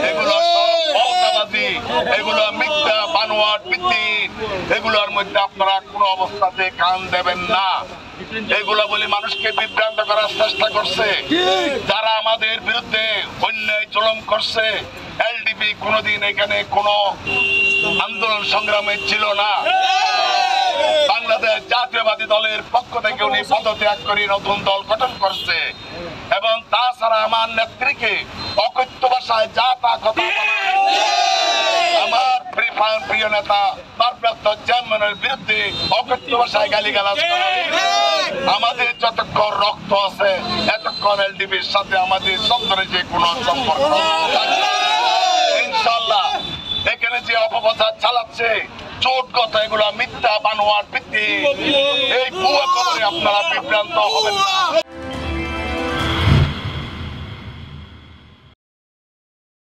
এগুলো এগুলো মিথ্যা বানোয়াট ভিত্তিক, এগুলোর মধ্যে আপনারা কোনো অবস্থাতে কান দেবেন না। এগুলো বলে মানুষকে বিভ্রান্ত করার চেষ্টা করছে। যারা আমাদের বিরুদ্ধে অন্যায় জুলুম করছে, এলডিপি কোনোদিন এখানে কোনো আন্দোলন সংগ্রামে ছিল না। বাংলাদেশ জাতীয়বাদী দলের পক্ষ থেকে উনি পদত্যাগ করে নতুন দল গঠন করছে এবং তাছাড়া আমার নেত্রীকে অকথ্য ভাষায় যা তা কথা আমার প্রিয় নেতা ভারপ্রাপ্ত চেয়ারম্যানের বিরুদ্ধে অকথ্য ভাষায় গালিগালাজ করে। আমাদের যতক্ষণ রক্ত আছে এতক্ষণ এলডিপির সাথে আমাদের সন্তানের যে কোনো সম্পর্ক ইনশাআল্লাহ। এখানে যে অপপ্রচার চালাচ্ছে চোট কথা, এগুলো মিথ্যা বানোয়াট ভিত্তিক, এই ভুয়া খবরে আপনারা বিভ্রান্ত হবেন না।